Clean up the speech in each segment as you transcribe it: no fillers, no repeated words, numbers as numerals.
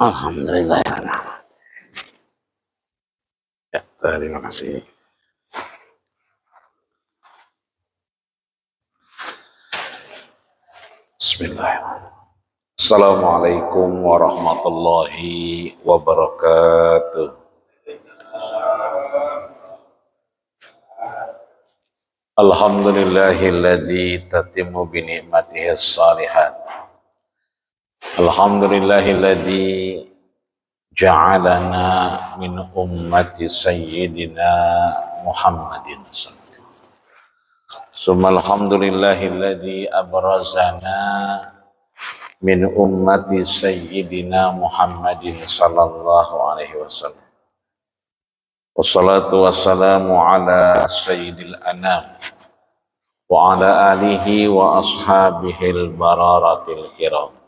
Alhamdulillah. Ya, terima kasih. Bismillahirrahmanirrahim. Assalamualaikum warahmatullahi wabarakatuh. Alhamdulillahilladzi tatimmu bi ni'matihi shalihat. Alhamdulillahilladzi ja'alana min ummati sayyidina Muhammadin sallallahu. Summa alhamdulillahilladzi abrazana min ummati sayyidina Muhammadin sallallahu alaihi wasallam. Wassalatu wassalamu ala sayyidil anam wa ala alihi wa ashabihil bararatil kiram.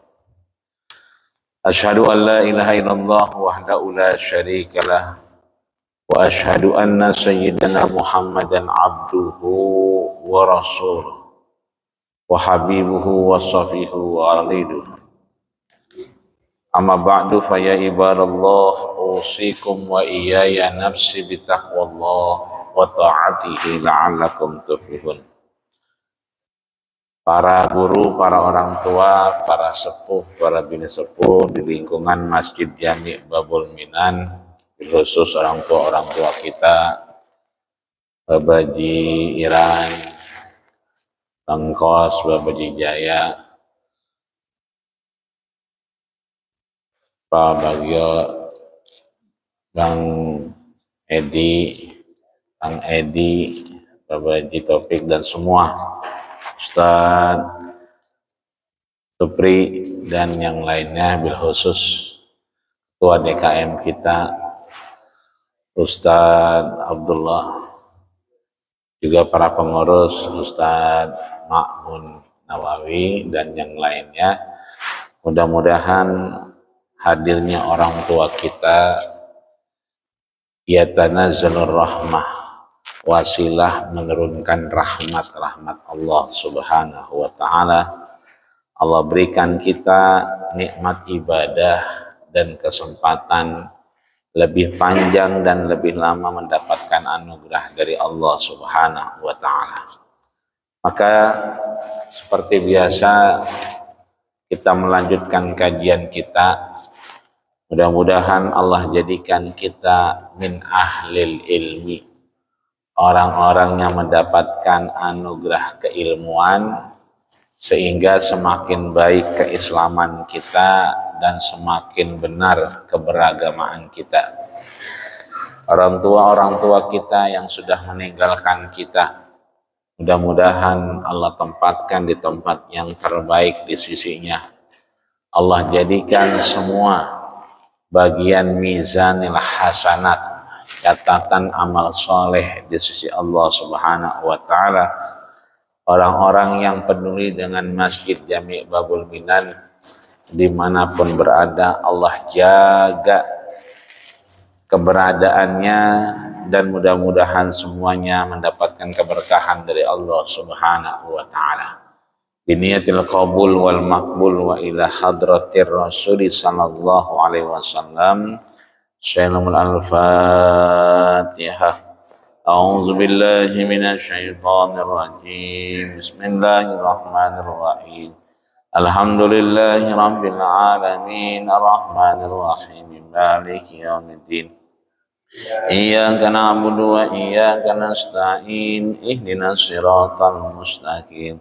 Ashhadu an la ilaha illallah wahdahu la syarika lah wa ashhadu anna sayyidana Muhammadan abduhu wa rasuluh wa habibuhu wa safihu wa aliduh. Amma ba'du fa ya ibadallah usikum wa iyaya nafsi bitaqwallah wa ta'atihi la'allakum tuflihun. Para guru, para orang tua, para sepuh, para bini sepuh di lingkungan Masjid Jami' Babul Minan, khusus orang tua kita, Babaji Iran, Bang Kos, Babaji Jaya, Pak Bagio, Bang Edi, Bang Edi, Babaji Taufik dan semua Ustaz Supri dan yang lainnya, bil khusus Ketua DKM kita Ustaz Abdullah, juga para pengurus Ustaz Ma'mun Nawawi dan yang lainnya. Mudah-mudahan hadirnya orang tua kita yatanazzalur rahmah, wasilah menurunkan rahmat Allah subhanahu wa ta'ala. Allah berikan kita nikmat ibadah dan kesempatan lebih panjang dan lebih lama mendapatkan anugerah dari Allah subhanahu wa ta'ala. Maka seperti biasa kita melanjutkan kajian kita. Mudah-mudahan Allah jadikan kita min ahlil ilmi, orang-orang yang mendapatkan anugerah keilmuan, sehingga semakin baik keislaman kita dan semakin benar keberagamaan kita. Orang tua kita yang sudah meninggalkan kita, mudah-mudahan Allah tempatkan di tempat yang terbaik di sisinya. Allah jadikan semua bagian mizanil hasanat, catatan amal soleh di sisi Allah subhanahu wa ta'ala. Orang-orang yang peduli dengan Masjid Jami' Babul Minan dimanapun berada, Allah jaga keberadaannya dan mudah-mudahan semuanya mendapatkan keberkahan dari Allah subhanahu wa ta'ala. Biniyatil qabul wal maqbul wa ila hadratir rasuli sallallahu alaihi wasallam. Salamul al-fatihah. A'udzu billahi minasy syaithanir rajim. Bismillahirrahmanirrahim. Alhamdulillahi rabbil alamin arrahmanir rahim maliki yaumiddin. Iyyaka na'budu wa iyyaka nasta'in ihdinas siratal mustaqim.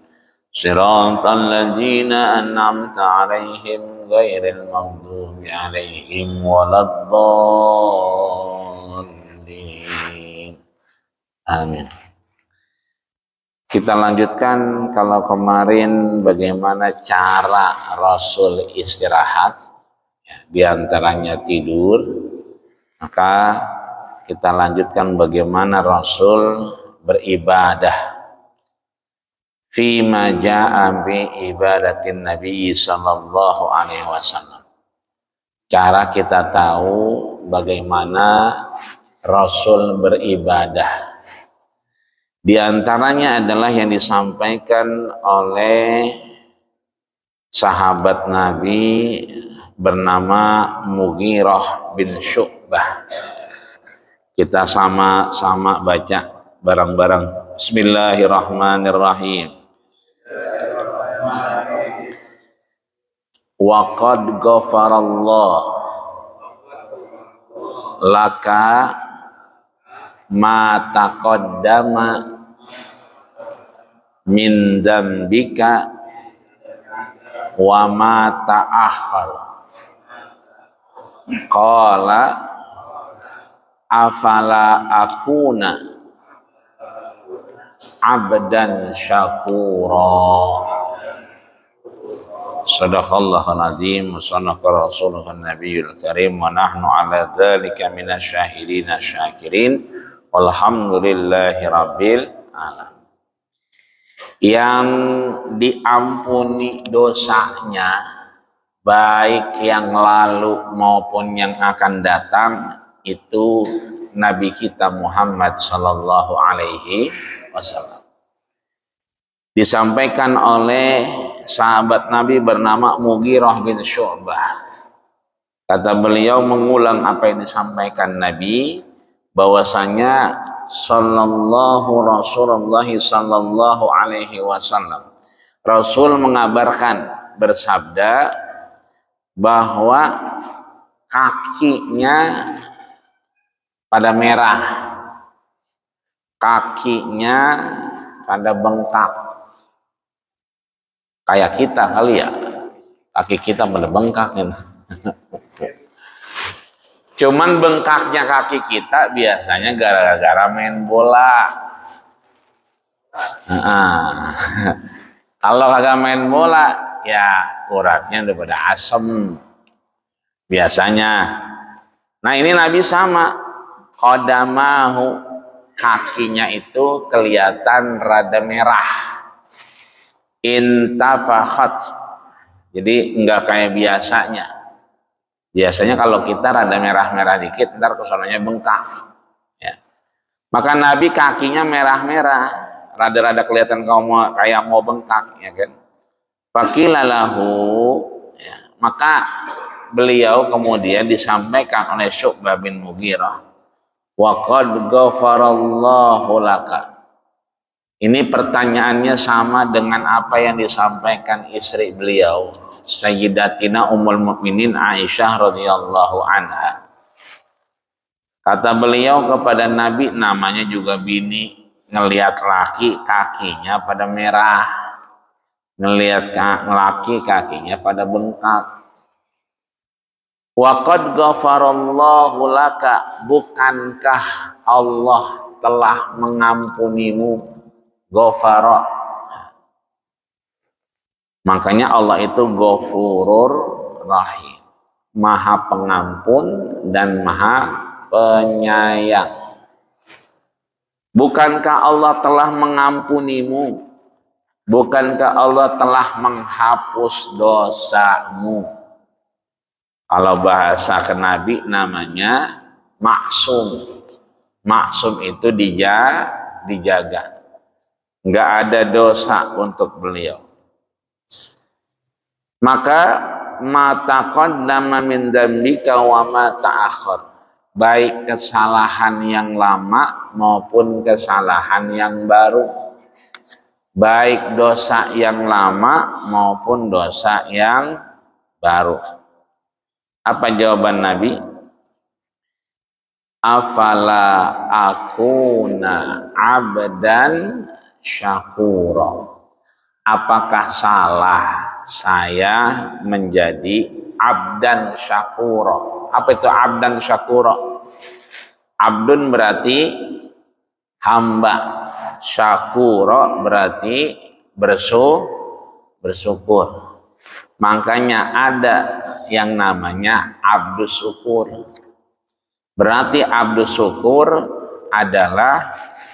Siratal ladzina an'amta 'alaihim ghairil maghdubi 'alaihim waladdallin. Amin. Kita lanjutkan. Kalau kemarin bagaimana cara Rasul istirahat, ya, diantaranya tidur, maka kita lanjutkan bagaimana Rasul beribadah. Fima ja'a bi ibadatin Nabi sallallahu alaihi wasallam. Cara kita tahu bagaimana Rasul beribadah. Di antaranya adalah yang disampaikan oleh sahabat Nabi bernama Mughirah bin Syu'bah. Kita sama-sama baca bareng-bareng. Bismillahirrahmanirrahim. Wa qad ghafarallah laka ma taqaddama min dzambika wa ma ta'akhkhar. Qala afala akuna abdan syakura. Sadaqallahul azim wa sadaqa rasuluhun nabiyul karim wa nahnu ala dzalika minasyahidin syakirin walhamdulillahi rabbil alamin. Yang diampuni dosanya baik yang lalu maupun yang akan datang itu Nabi kita Muhammad sallallahu alaihi wasallam. Disampaikan oleh sahabat Nabi bernama Mughirah bin Syu'bah. Kata beliau mengulang apa yang disampaikan Nabi, bahwasanya Rasulullah sallallahu alaihi wasallam, Rasul mengabarkan bersabda bahwa kakinya pada merah, kakinya pada bengkak. Kayak kita kali ya, kaki kita pada bengkak ya. Cuman bengkaknya kaki kita biasanya gara-gara main bola. Kalau kagak main bola, ya uratnya udah pada asem biasanya. Nah ini Nabi sama, qadamahu, kakinya itu kelihatan rada merah. Intafakhat, jadi enggak kayak biasanya. Biasanya kalau kita rada merah-merah dikit, ntar kesananya bengkak. Ya. Maka Nabi kakinya merah-merah, rada-rada kelihatan kayak mau bengkak, ya kan? Faqilalahu, ya. Maka beliau kemudian disampaikan oleh Syu'bah bin Mughirah, wa qad ghafarallahu laka. Ini pertanyaannya sama dengan apa yang disampaikan istri beliau, Sayyidatina Ummul Mukminin Aisyah radhiyallahu anha. Kata beliau kepada Nabi, namanya juga bini, ngelihat laki kakinya pada merah, ngelihat laki kakinya pada bengkak. Wa qad ghafarallahu laka, bukankah Allah telah mengampunimu? Ghafara. Makanya Allah itu Ghafurur Rahim, Maha Pengampun dan Maha Penyayang. Bukankah Allah telah mengampunimu? Bukankah Allah telah menghapus dosamu? Kalau bahasa ke Nabi namanya maksum. Maksum itu dijaga. Nggak ada dosa untuk beliau. Maka ma taqaddama min dzambika wa ma ta'akhkhar, baik kesalahan yang lama maupun kesalahan yang baru, baik dosa yang lama maupun dosa yang baru. Apa jawaban Nabi? Afala akuna abdan syakura, apakah salah saya menjadi abdan syakura? Apa itu abdan syakura? Abdun berarti hamba, syakura berarti bersyukur. Makanya ada yang namanya abdus syukur. Berarti abdus syukur adalah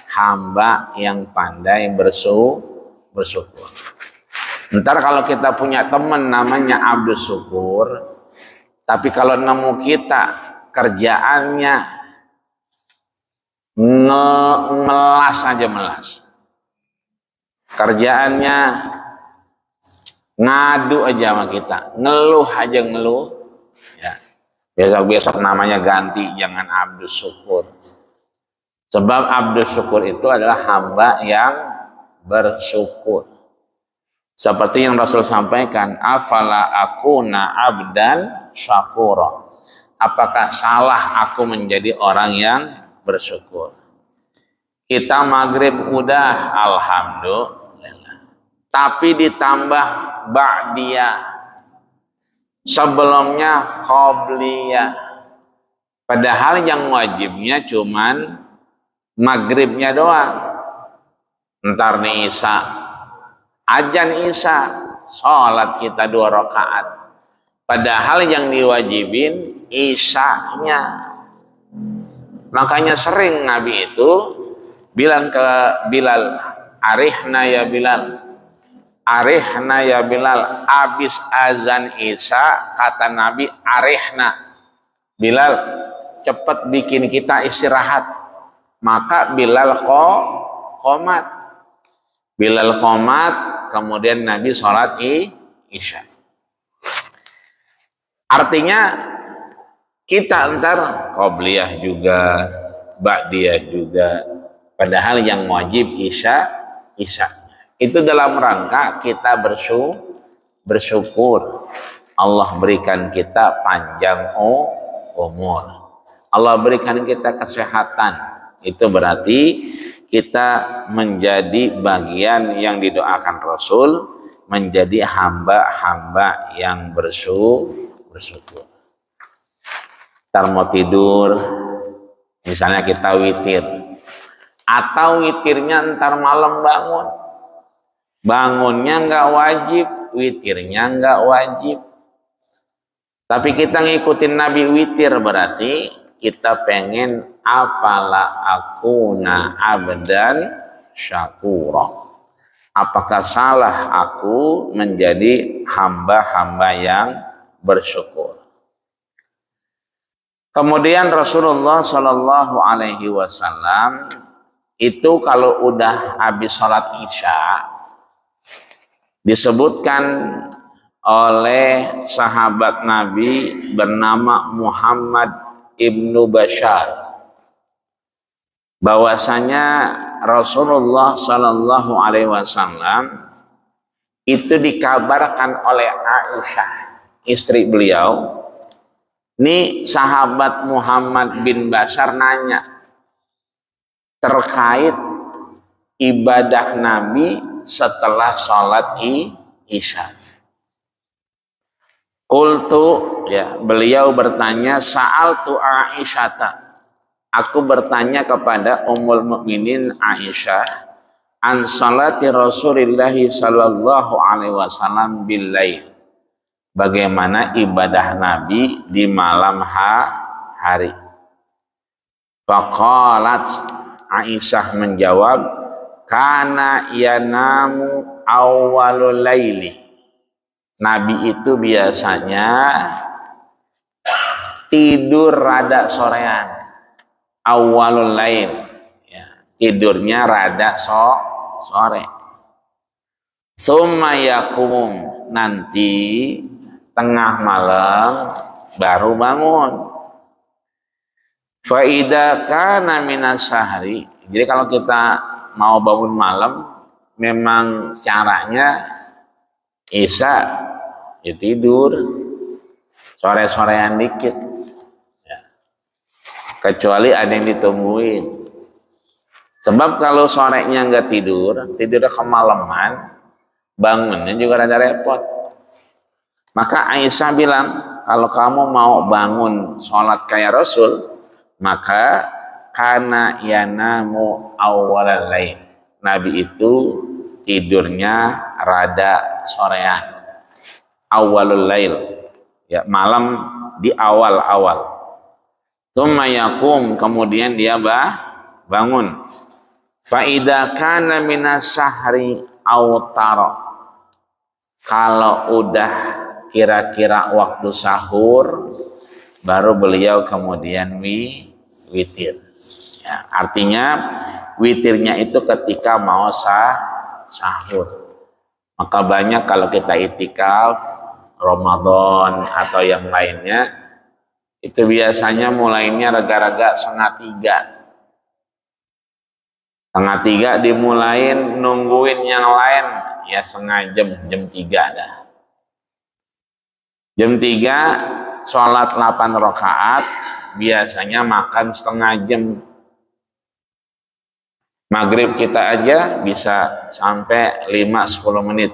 hamba yang pandai bersyukur. Ntar kalau kita punya teman namanya abdus syukur, tapi kalau nemu kita kerjaannya melas aja melas, kerjaannya ngadu aja sama kita, ngeluh aja ngeluh, Besok-besok namanya ganti, jangan Abdus Syukur. Sebab Abdus Syukur itu adalah hamba yang bersyukur. Seperti yang Rasul sampaikan, afala akuna abdan syakura. Apakah salah aku menjadi orang yang bersyukur? Kita maghrib udah, alhamdulillah. Tapi ditambah ba'diyah. Sebelumnya qobliyah. Padahal yang wajibnya cuman maghribnya doang. Ntar nih Isya, ajan Isya, sholat kita 2 rakaat. Padahal yang diwajibin Isyanya. Makanya sering Nabi itu bilang ke Bilal, arihna ya Bilal, arihna ya Bilal. Abis azan Isya kata Nabi, arihna Bilal, cepat bikin kita istirahat. Maka Bilal qomat. Bilal qomat, kemudian Nabi sholat Isya. Artinya kita ntar qobliyah juga, ba'diyah juga. Padahal yang wajib Isya. Itu dalam rangka kita bersyukur. Allah berikan kita panjang umur. Allah berikan kita kesehatan. Itu berarti kita menjadi bagian yang didoakan Rasul, menjadi hamba-hamba yang bersyukur. Ntar mau tidur, misalnya kita witir, atau witirnya ntar malam bangun. Bangunnya nggak wajib, witirnya nggak wajib. Tapi kita ngikutin Nabi witir, berarti kita pengen afala akuna abdan syakura. Apakah salah aku menjadi hamba-hamba yang bersyukur? Kemudian Rasulullah Shallallahu Alaihi Wasallam itu kalau udah habis sholat Isya, disebutkan oleh sahabat Nabi bernama Muhammad ibnu Bashar bahwasanya Rasulullah Shallallahu Alaihi Wasallam itu dikabarkan oleh Aisyah, istri beliau. Ini sahabat Muhammad bin Bashar nanya terkait ibadah Nabi setelah sholat Isya. Qultu, ya, beliau bertanya, sa'altu Aisyata. Aku bertanya kepada Ummul Mukminin Aisyah an salati Rasulillah sallallahu alaihi wasallam bil lail. Bagaimana ibadah Nabi di malam hari. Faqalat, Aisyah menjawab, kana yanamu awwalul laili. Nabi itu biasanya tidur rada sorean, awwalul lail, ya, tidurnya rada sore. Tsumma yakum, nanti tengah malam baru bangun. Fa idza kana minas sahri. Jadi kalau kita mau bangun malam, memang caranya Isya ya tidur sore-sorean dikit, ya. Kecuali ada yang ditungguin. Sebab kalau sorenya nggak tidur, tidurnya kemalaman, bangunnya juga rada repot. Maka Aisyah bilang, kalau kamu mau bangun sholat kayak Rasul, maka kana yanamu awwalal lail. Nabi itu tidurnya rada sorean, awwalul lail, ya, malam di awal-awal. Tsumma yakum, kemudian dia bangun. Fa idza kana minas sahri autara. Kalau udah kira-kira waktu sahur, baru beliau kemudian witir. Ya, artinya witirnya itu ketika mau sahur. Maka banyak kalau kita itikaf Ramadan atau yang lainnya, itu biasanya mulainya raga-raga setengah tiga. Setengah tiga dimulain, nungguin yang lain ya setengah jam, jam 3 dah. Jam 3 sholat 8 rakaat, biasanya makan setengah jam. Maghrib kita aja bisa sampai 5-10 menit.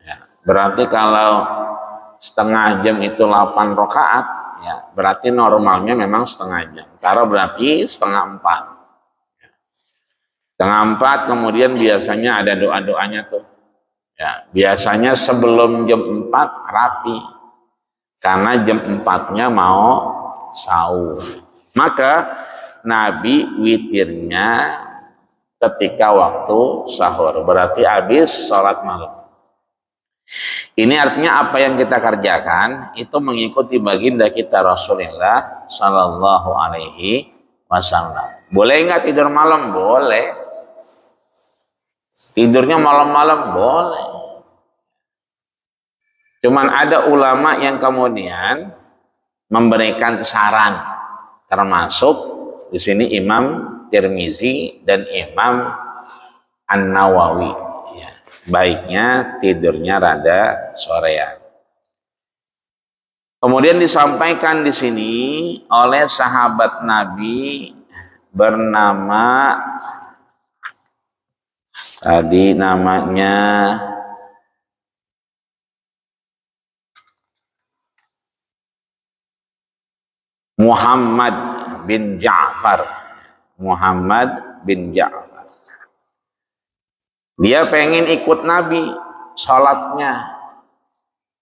Ya, berarti kalau setengah jam itu 8 rakaat, ya berarti normalnya memang setengah jam. Karena berarti setengah 4. Setengah 4 kemudian biasanya ada doa-doanya tuh. Ya, biasanya sebelum jam 4 rapi. Karena jam 4-nya mau sahur. Maka Nabi witirnya ketika waktu sahur, berarti habis sholat malam. Ini artinya apa yang kita kerjakan itu mengikuti baginda kita Rasulullah Sallallahu Alaihi Wasallam. Boleh nggak tidur malam? Boleh. Tidurnya malam-malam? Boleh. Cuman ada ulama yang kemudian memberikan saran, termasuk di sini Imam Tirmizi dan Imam An-Nawawi. Ya, baiknya tidurnya rada sorean. Kemudian disampaikan di sini oleh sahabat Nabi bernama tadi namanya Muhammad bin Ja'far. Muhammad bin Ja'far. Dia pengen ikut Nabi sholatnya.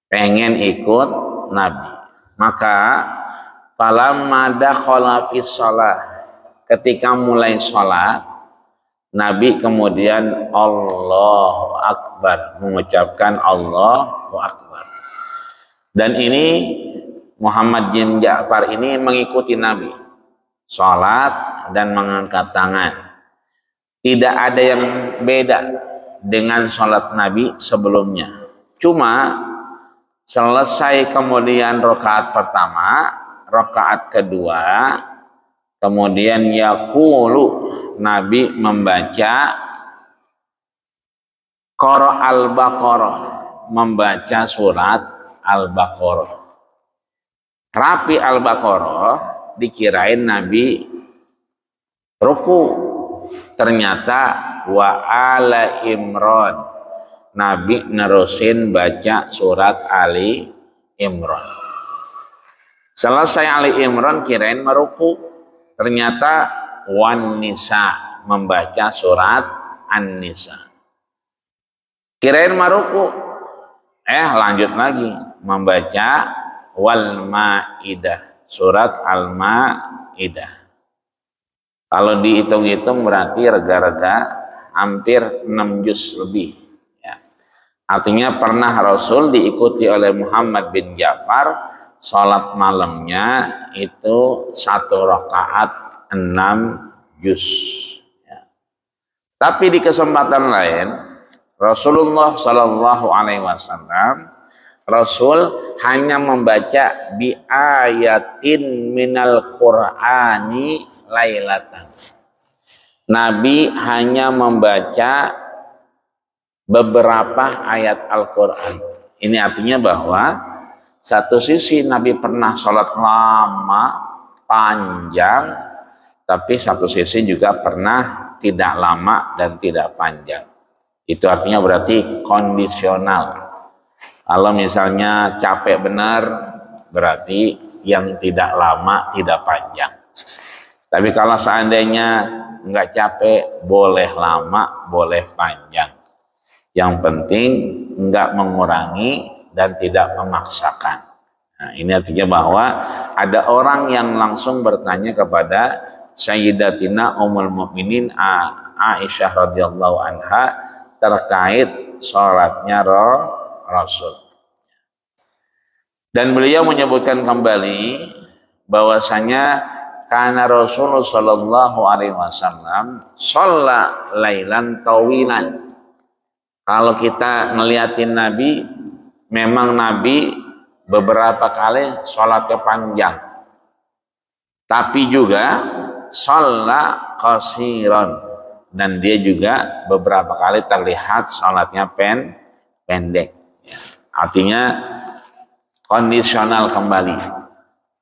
Pengen ikut Nabi. Maka falamma dakhala fi shalah, ketika mulai sholat, Nabi kemudian Allahu Akbar, mengucapkan Allahu Akbar. Dan ini Muhammad bin Ja'far ini mengikuti Nabi sholat dan mengangkat tangan. Tidak ada yang beda dengan sholat Nabi sebelumnya. Cuma selesai kemudian rakaat pertama, rakaat kedua, kemudian yaqulu, Nabi membaca Qara al-Baqarah, membaca surat Al-Baqarah. Rapi Al-Baqarah dikirain Nabi ruku, ternyata wa ala Imran, Nabi nerusin baca surat Ali Imran. Selesai Ali Imran kirain meruku, ternyata wan nisa, membaca surat An-Nisa. Kirain meruku, lanjut lagi membaca wal Maidah, surat Al-Maidah. Kalau dihitung-hitung berarti rega-rega hampir 6 juz lebih. Ya. Artinya pernah Rasul diikuti oleh Muhammad bin Ja'far, sholat malamnya itu 1 rakaat 6 juz. Ya. Tapi di kesempatan lain, Rasulullah Shallallahu Alaihi Wasallam, Rasul hanya membaca bi ayatin minal Qur'ani lailatan. Nabi hanya membaca beberapa ayat Al-Quran. Ini artinya bahwa satu sisi Nabi pernah sholat lama, panjang, tapi satu sisi juga pernah tidak lama dan tidak panjang. Itu artinya berarti kondisional. Kalau misalnya capek benar, berarti yang tidak lama, tidak panjang. Tapi kalau seandainya nggak capek, boleh lama, boleh panjang. Yang penting nggak mengurangi dan tidak memaksakan. Nah, ini artinya bahwa ada orang yang langsung bertanya kepada Sayyidatina Ummul Mukminin Aisyah radhiyallahu anha terkait sholatnya Rasul. Dan beliau menyebutkan kembali bahwasanya karena Rasulullah Shallallahu Alaihi Wasallam sholat lailan tawilan. Kalau kita ngeliatin Nabi, memang Nabi beberapa kali sholatnya panjang. Tapi juga shalla qasiran, dan dia juga beberapa kali terlihat sholatnya pendek. Ya. Artinya kondisional kembali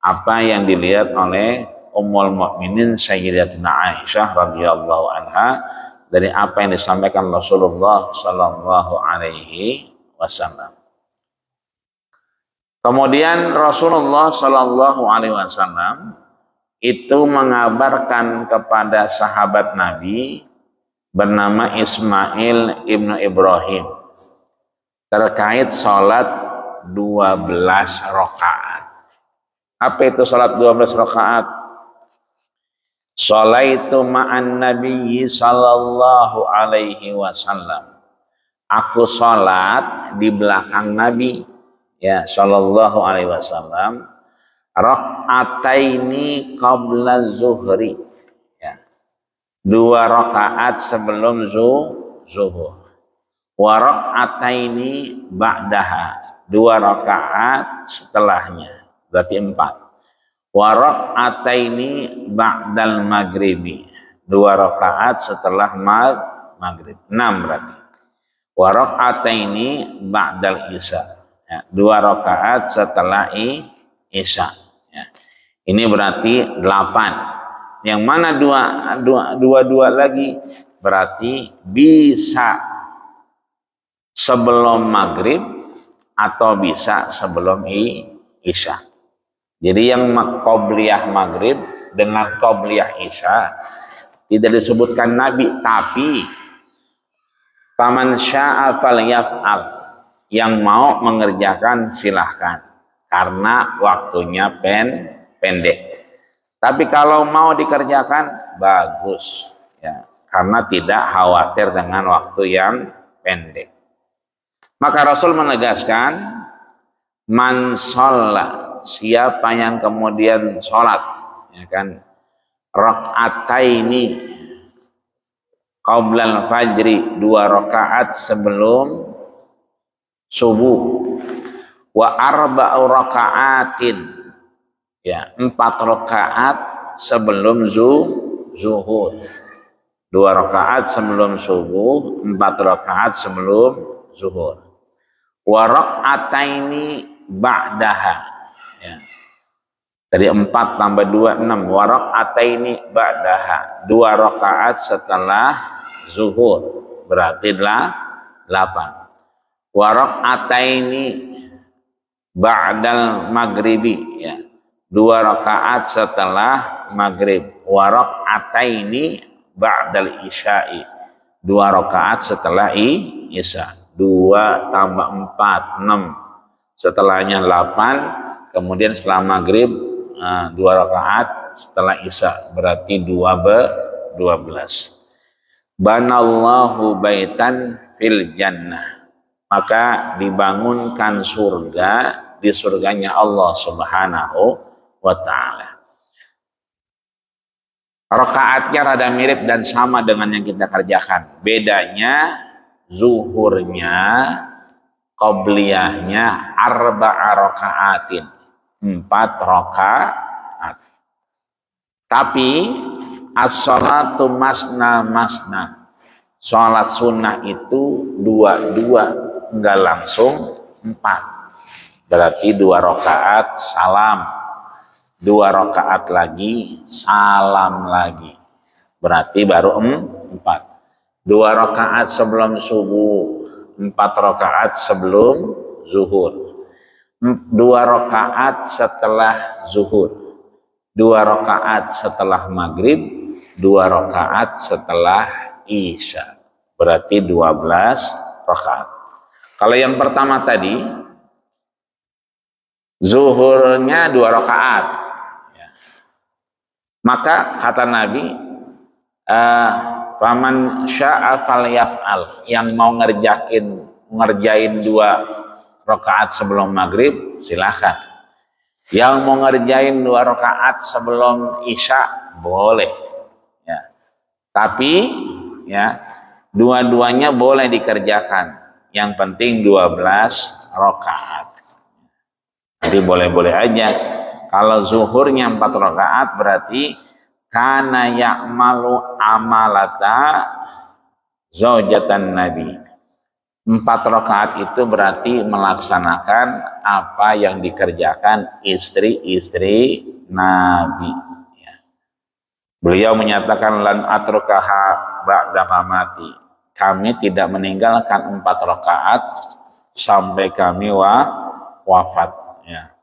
apa yang dilihat oleh Ummul Mukminin Sayyidatuna Aisyah radhiyallahu anha dari apa yang disampaikan Rasulullah sallallahu alaihi wasallam. Kemudian Rasulullah sallallahu alaihi wasallam itu mengabarkan kepada sahabat Nabi bernama Ismail ibnu Ibrahim terkait sholat 12 rakaat. Apa itu sholat 12 rakaat? Sholaitu ma'an nabiyyi sallallahu alaihi wasallam. Aku sholat di belakang Nabi ya sallallahu alaihi wasallam rak'ataini qabla zuhri, ya, 2 rakaat sebelum zuhur, wa rak'ataini ba'daha, 2 rakaat setelahnya, berarti 4, wa rak'ataini ba'dal maghribi, 2 rakaat setelah maghrib, 6 berarti, wa rak'ataini ba'dal isya, ya, 2 rakaat setelah isya. Ya. Ini berarti 8. Yang mana dua lagi berarti bisa sebelum maghrib atau bisa sebelum isya. Jadi yang qobliyah maghrib dengan qobliyah isya tidak disebutkan Nabi, tapi faman sya'a falyaf'al, yang mau mengerjakan silahkan karena waktunya pendek. Tapi kalau mau dikerjakan bagus ya, karena tidak khawatir dengan waktu yang pendek. Maka Rasul menegaskan man sholla, siapa yang kemudian sholat ya kan, rak'ataini qablal fajri, 2 rakaat sebelum subuh, wa arba'u raka'atin, ya, 4 rakaat sebelum zuhur, 2 rakaat sebelum subuh, 4 rakaat sebelum zuhur, wa rak'ataini ba'daha, ya. Dari 4 tambah 2 6, wa rak'ataini ba'daha, 2 rakaat setelah zuhur, berarti 8, wa rak'ataini ba'dal maghribi, ya, 2 rakaat setelah maghrib, wa rak'ataini ba'dal isya'i, 2 rakaat setelah isya, 2 tambah 4 6, setelahnya 8, kemudian setelah maghrib 2 rakaat, setelah isya berarti 12. Banallahu baitan fil jannah, maka dibangunkan surga di surganya Allah Subhanahu wa ta'ala. Rakaatnya rada mirip dan sama dengan yang kita kerjakan. Bedanya zuhurnya, qobliyahnya arba'a raka'atin, 4 rakaat. Tapi as-sholatu masna masna, sholat sunnah itu 2, enggak langsung 4. Berarti 2 rakaat salam, 2 rakaat lagi salam lagi, berarti baru 4. 2 rakaat sebelum subuh, 4 rakaat sebelum zuhur, 2 rakaat setelah zuhur, 2 rakaat setelah maghrib, 2 rakaat setelah isya, berarti 12 rakaat. Kalau yang pertama tadi zuhurnya 2 rakaat, ya, maka kata Nabi faman sya'a falyaf'al, yang mau ngerjain 2 rakaat sebelum maghrib silahkan, yang mau ngerjain 2 rakaat sebelum isya boleh ya. Tapi ya dua-duanya boleh dikerjakan, yang penting 12 rakaat. Jadi boleh-boleh aja Kalau zuhurnya 4 rakaat berarti kana ya'malu amalata zaujatan Nabi. 4 rakaat itu berarti melaksanakan apa yang dikerjakan istri-istri Nabi. Ya. Beliau menyatakan lan atrukaha ba'da mamati. Kami tidak meninggalkan 4 rakaat sampai kami wafat. Ya.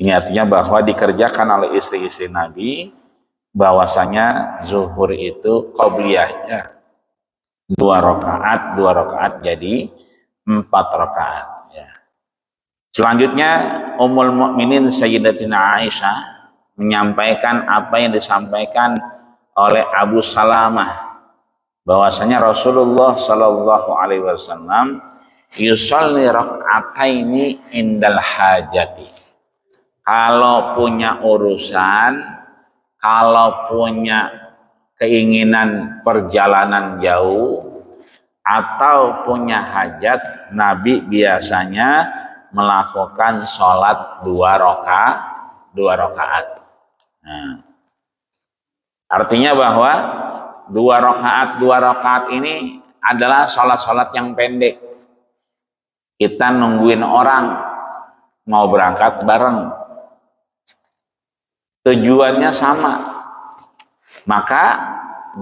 Ini artinya bahwa dikerjakan oleh istri-istri Nabi, bahwasanya zuhur itu qobliyahnya 2 rakaat jadi 4 rakaat. Ya. Selanjutnya Ummul Mukminin Sayyidatina Aisyah menyampaikan apa yang disampaikan oleh Abu Salamah, bahwasanya Rasulullah Shallallahu Alaihi Wasallam yusolli rak'ataini indal hajati. Kalau punya urusan, kalau punya keinginan perjalanan jauh atau punya hajat, Nabi biasanya melakukan sholat 2 rakaat. Nah, artinya bahwa 2 rakaat ini adalah sholat yang pendek. Kita nungguin orang mau berangkat bareng, tujuannya sama, maka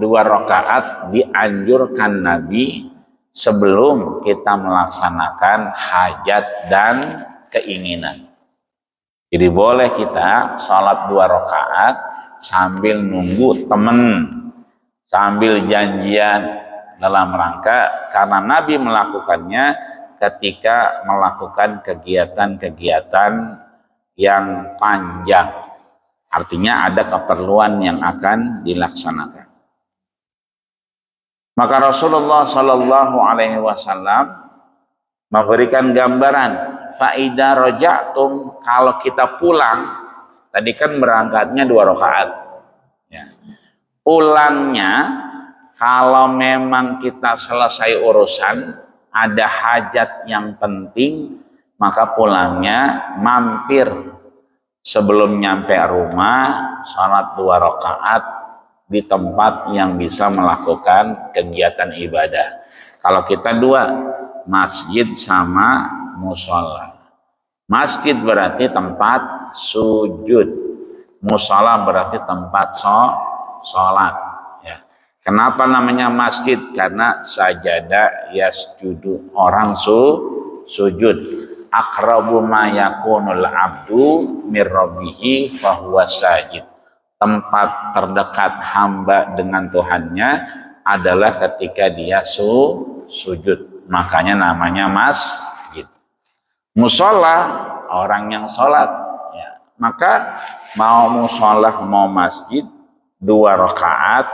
2 rakaat dianjurkan Nabi sebelum kita melaksanakan hajat dan keinginan. Jadi boleh kita sholat 2 rakaat sambil nunggu temen, sambil janjian, dalam rangka karena Nabi melakukannya ketika melakukan kegiatan-kegiatan yang panjang. Artinya ada keperluan yang akan dilaksanakan. Maka Rasulullah Shallallahu Alaihi Wasallam memberikan gambaran, faida rojatum, kalau kita pulang, tadi kan berangkatnya 2 rakaat. Ya. Pulangnya, kalau memang kita selesai urusan, ada hajat yang penting, maka pulangnya mampir sebelum nyampe rumah, sholat 2 rakaat di tempat yang bisa melakukan kegiatan ibadah. Kalau kita 2, masjid sama musola. Masjid berarti tempat sujud, musola berarti tempat sholat. Ya. Kenapa namanya masjid? Karena sajada yasjudu, orang sujud. Aqrabu ma yakunul abdu mir rabbihi fahuwa sajid. Tempat terdekat hamba dengan Tuhannya adalah ketika dia sujud. Makanya namanya masjid. Musola, orang yang sholat. Ya. Maka mau musola mau masjid 2 rakaat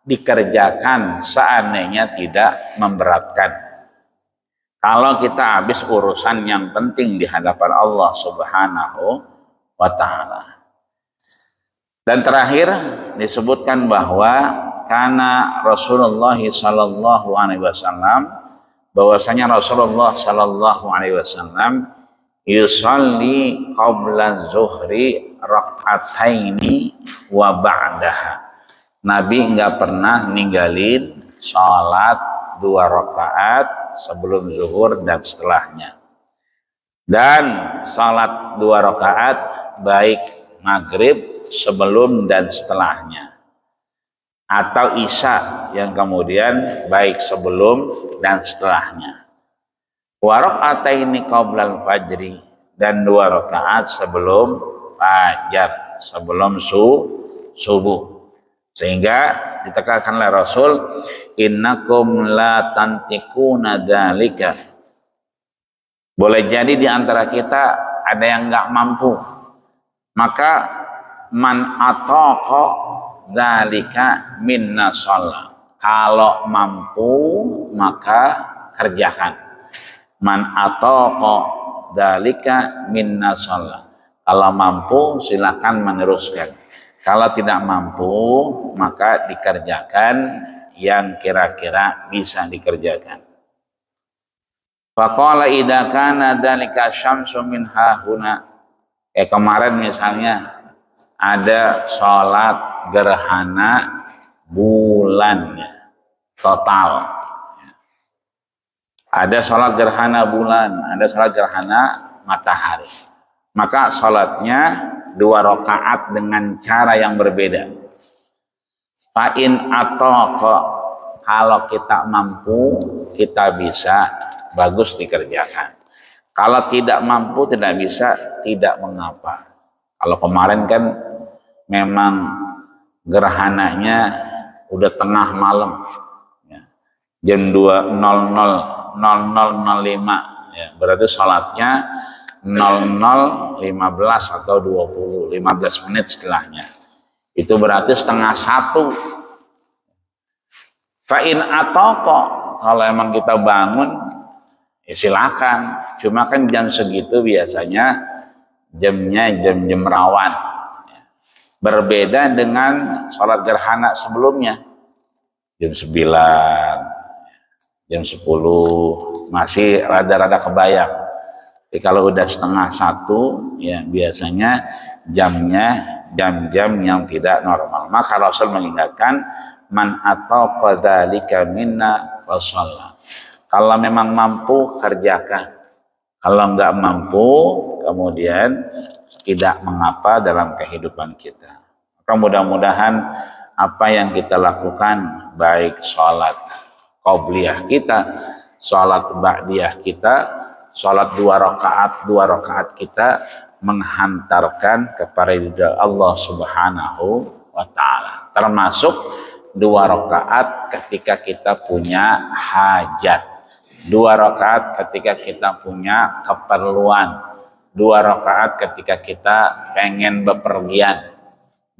dikerjakan seandainya tidak memberatkan. Kalau kita habis urusan yang penting di hadapan Allah Subhanahu wa Ta'ala. Dan terakhir disebutkan bahwa karena Rasulullah Sallallahu Alaihi Wasallam, bahwasanya Rasulullah Sallallahu Alaihi Wasallam yusalli qabla zuhri rak'ataini wa ba'daha. Nabi nggak pernah ninggalin sholat 2 rakaat sebelum zuhur dan setelahnya. Dan salat 2 rakaat baik maghrib sebelum dan setelahnya. Atau isya yang kemudian baik sebelum dan setelahnya. Wa raka'ataini qoblal fajri, dan 2 rakaat sebelum fajar, sebelum subuh. Sehingga ditekankan oleh Rasul, innakum la tantiquna dzalika. Boleh jadi di antara kita ada yang nggak mampu, maka man ataqa dzalika minna shalah. Kalau mampu maka kerjakan. Man ataqa dzalika minna shalah. Kalau mampu silakan meneruskan. Kalau tidak mampu, maka dikerjakan yang kira-kira bisa dikerjakan. Faqala idza kana dzalika syamsu min hahuna, Kemarin misalnya ada sholat gerhana bulan total. Ada sholat gerhana bulan, ada sholat gerhana matahari. Maka sholatnya 2 rakaat dengan cara yang berbeda. Fa'in atau kalau kita mampu, kita bisa, bagus dikerjakan. Kalau tidak mampu, tidak bisa, tidak mengapa. Kalau kemarin kan memang gerhananya udah tengah malam, ya, jam 2.00 00.05, ya, berarti sholatnya 00.15 atau 15 menit setelahnya. Itu berarti 12:30. Fa'in atau kok kalau emang kita bangun, ya silakan. Cuma kan jam segitu biasanya jamnya jam-jam rawan. Berbeda dengan sholat gerhana sebelumnya. Jam 9, jam 10 masih rada-rada kebayang. Jadi kalau udah 12:30, ya biasanya jamnya jam-jam yang tidak normal. Maka Rasul mengingatkan, man atau qadzalika minna fasalla. Kalau memang mampu, kerjakan. Kalau nggak mampu, kemudian tidak mengapa dalam kehidupan kita. Maka mudah-mudahan apa yang kita lakukan, baik sholat qobliyah kita, sholat ba'diyah kita, sholat 2 rakaat kita menghantarkan kepada ridha Allah Subhanahu wa ta'ala. Termasuk 2 rakaat ketika kita punya hajat. 2 rakaat ketika kita punya keperluan, 2 rakaat ketika kita pengen bepergian,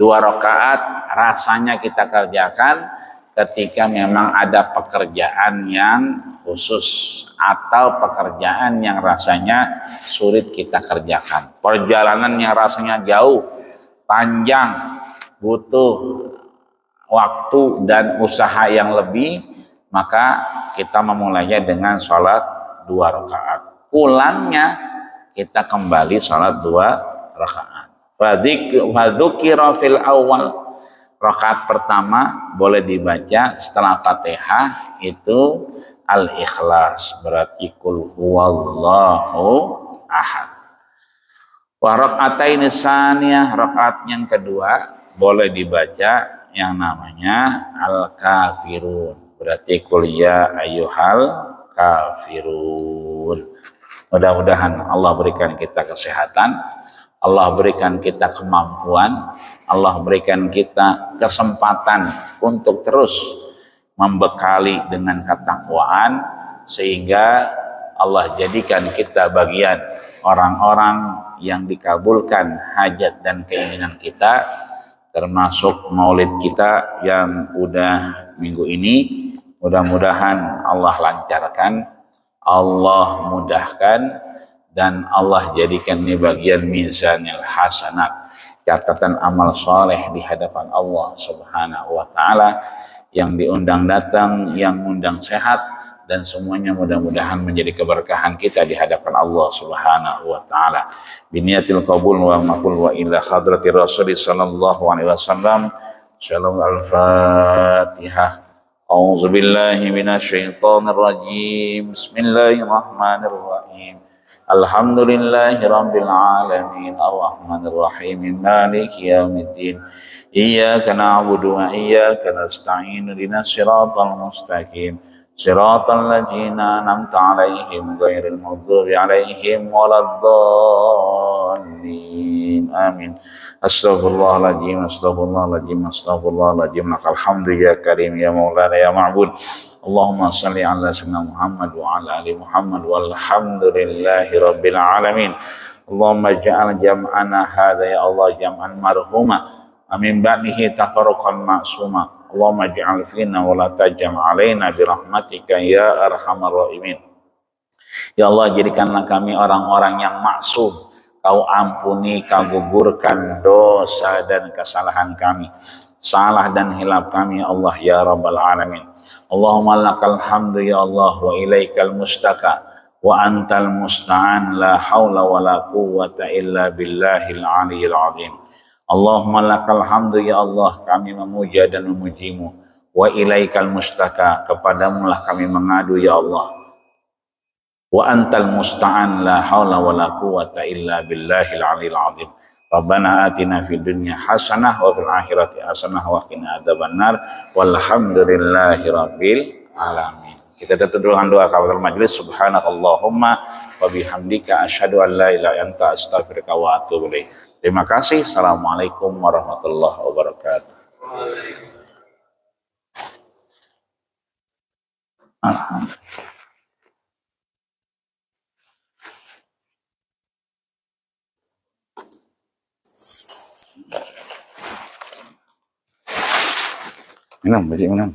2 rakaat rasanya kita kerjakan ketika memang ada pekerjaan yang khusus atau pekerjaan yang rasanya sulit kita kerjakan, perjalanan yang rasanya jauh, panjang, butuh waktu dan usaha yang lebih, maka kita memulainya dengan sholat 2 rakaat. Pulangnya kita kembali sholat 2 rakaat. Fadzukira fil awal, rakaat pertama boleh dibaca setelah Fatihah itu al-ikhlas, berarti kul huwallahu ahad. Wa raka'ataini tsaniyah, rakaat yang kedua boleh dibaca yang namanya al-kafirun, berarti kul ya ayyuhal kafirun. Mudah-mudahan Allah berikan kita kesehatan, Allah berikan kita kemampuan, Allah berikan kita kesempatan untuk terus membekali dengan ketakwaan, sehingga Allah jadikan kita bagian orang-orang yang dikabulkan hajat dan keinginan kita, termasuk maulid kita yang udah minggu ini. Mudah-mudahan Allah lancarkan, Allah mudahkan, dan Allah jadikan ini bagian mizanil hasanat, catatan amal soleh di hadapan Allah Subhanahu wa ta'ala, yang diundang datang, yang undang sehat, dan semuanya mudah-mudahan menjadi keberkahan kita di hadapan Allah Subhanahu wa ta'ala. Biniyatil qabul wa maqbul wa ila hadratir Rasul sallallahu alaihi wasallam. Shalom al-Fatihah. A'udzu billahi minasyaitonir rajim. Bismillahirrahmanirrahim. Alhamdulillahi rabbil alamin, arrahmanir rahim, maliki yaumiddin. Iyyaka na'budu wa iyyaka nasta'in. Ihdinas siratal mustaqim. Siratal ladzina an'amta 'alaihim ghairil maghdubi 'alaihim waladdallin. Amin. Astaghfirullahaladzim, astaghfirullahaladzim, astaghfirullahaladzim. Lakal hamdu ya karim ya maulana ya ma'bud. Allahumma salli ala sayyidina Muhammad wa ala ali Muhammad walhamdulillahi rabbil alamin. Allahumma ja'al jam'ana hadha ya Allah jam'an marhuma, amin ba'dihi tafarruqan ma'suma. Allahumma ja'al fina wa la tajam alaina birahmatika ya arhamar rahimin. Ya Allah, jadikanlah kami orang-orang yang maksum. Kau ampuni, kau gugurkan dosa dan kesalahan kami, salah dan hilaf kami ya Allah ya rabbal alamin. Allahumma lakal hamdu ya Allah wa ilaikal mustaka wa antal musta'an la haula wa la quwwata illa billahil aliyyil azim. Allahumma lakal hamdu ya Allah, kami memuja dan memujimu. Wa ilaikal mustaka, kepadamu lah kami mengadu ya Allah. Wa antal musta'an la haula wa la quwwata illa billahil aliyyil azim. Rabbana atina fid dunya hasanah wa fil akhirati hasanah wa qina adzabannar. Walhamdulillahi rabbil alamin. Kita tutup dengan doa kafatul majlis. Subhanakallahumma wa bihamdika asyhadu an la ilaha illa anta astaghfiruka wa atubu ilaik. Terima kasih. Assalamualaikum warahmatullahi wabarakatuh. Alhamdulillah. Minum, Baji minum.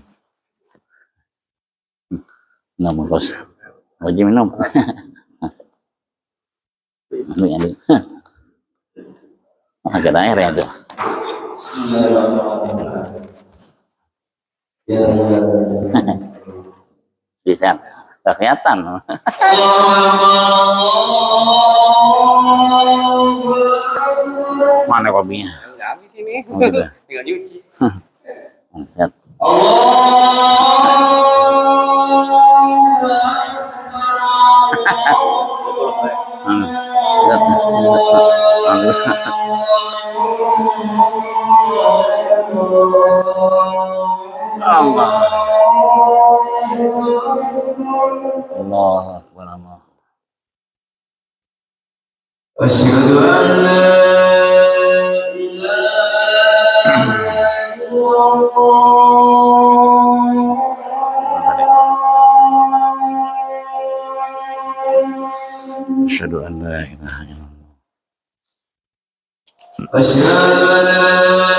Minum, bos. Baji minum. Ambil. Agak air ya tuh. Bisa, tak kelihatan. Mana kopinya? Nggak habis ini. Oh, gitu. Tinggal nyuci. Lihat. Allah. Allahu Akbar. Asyhadu an la ilaha Asyhadu an la ilaha illallah. Asyhadu an la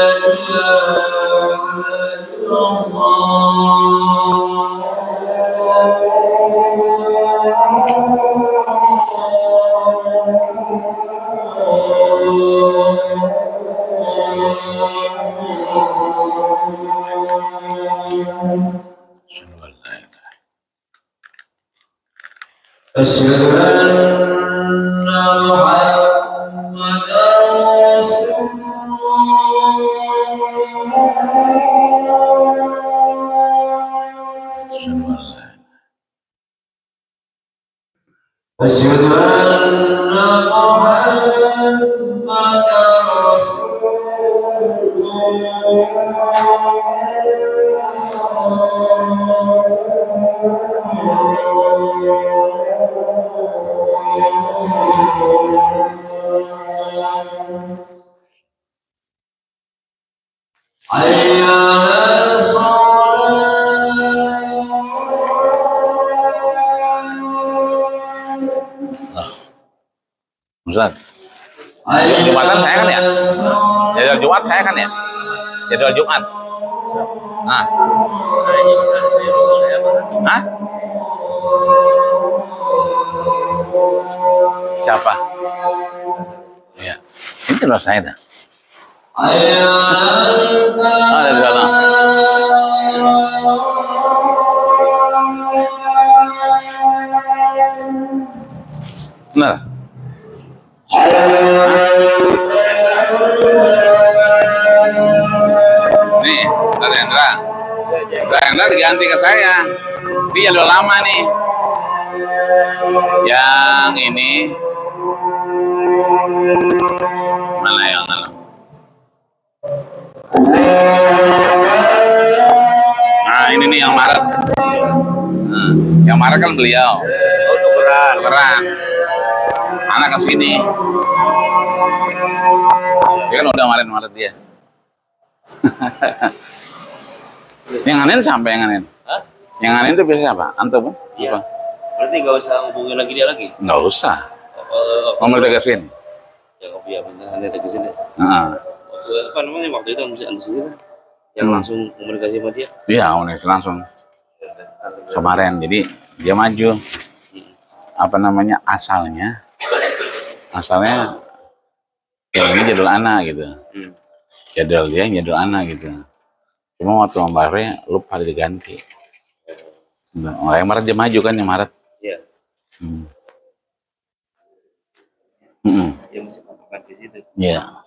ilaha Asyhadu anna Muhammadar Rasulullah. Asyhadu anna Muhammadar Ustaz, Jumatan saya kan ya? Jadwal Jumat saya kan ya? Jadwal Jumat. Nah. Hah? Siapa? Ya. Ini jadwal saya dah. Ada di sana. Benar. Nih, Rendra diganti ke saya. Ini jadwal lama nih. Yang ini mana yang lalu? Nah, ini nih yang Maret. Yang Maret kan beliau. Oh, tukeran. Anak ke sini. Dia kan udah Maret dia. Yang nganen sampai yang nganen. Hah? Yang nganen itu biasanya apa? Antum? Iya. Apa? Berarti nggak usah hubungin lagi dia lagi. Nggak usah. Mau tegasin. Ya kopi ya bener, anda tegasin deh. Apa namanya waktu itu antus sendiri yang langsung komunikasi sama dia. Iya, langsung. Kemarin, jadi dia maju. Apa namanya asalnya kayak ini jadwal anak gitu. Jadwal dia jadwal anak gitu. Cuma waktu kemarin lupa diganti. Yang Maret dia maju kan yang Maret. Iya. dia masih patokan di situ. Ya.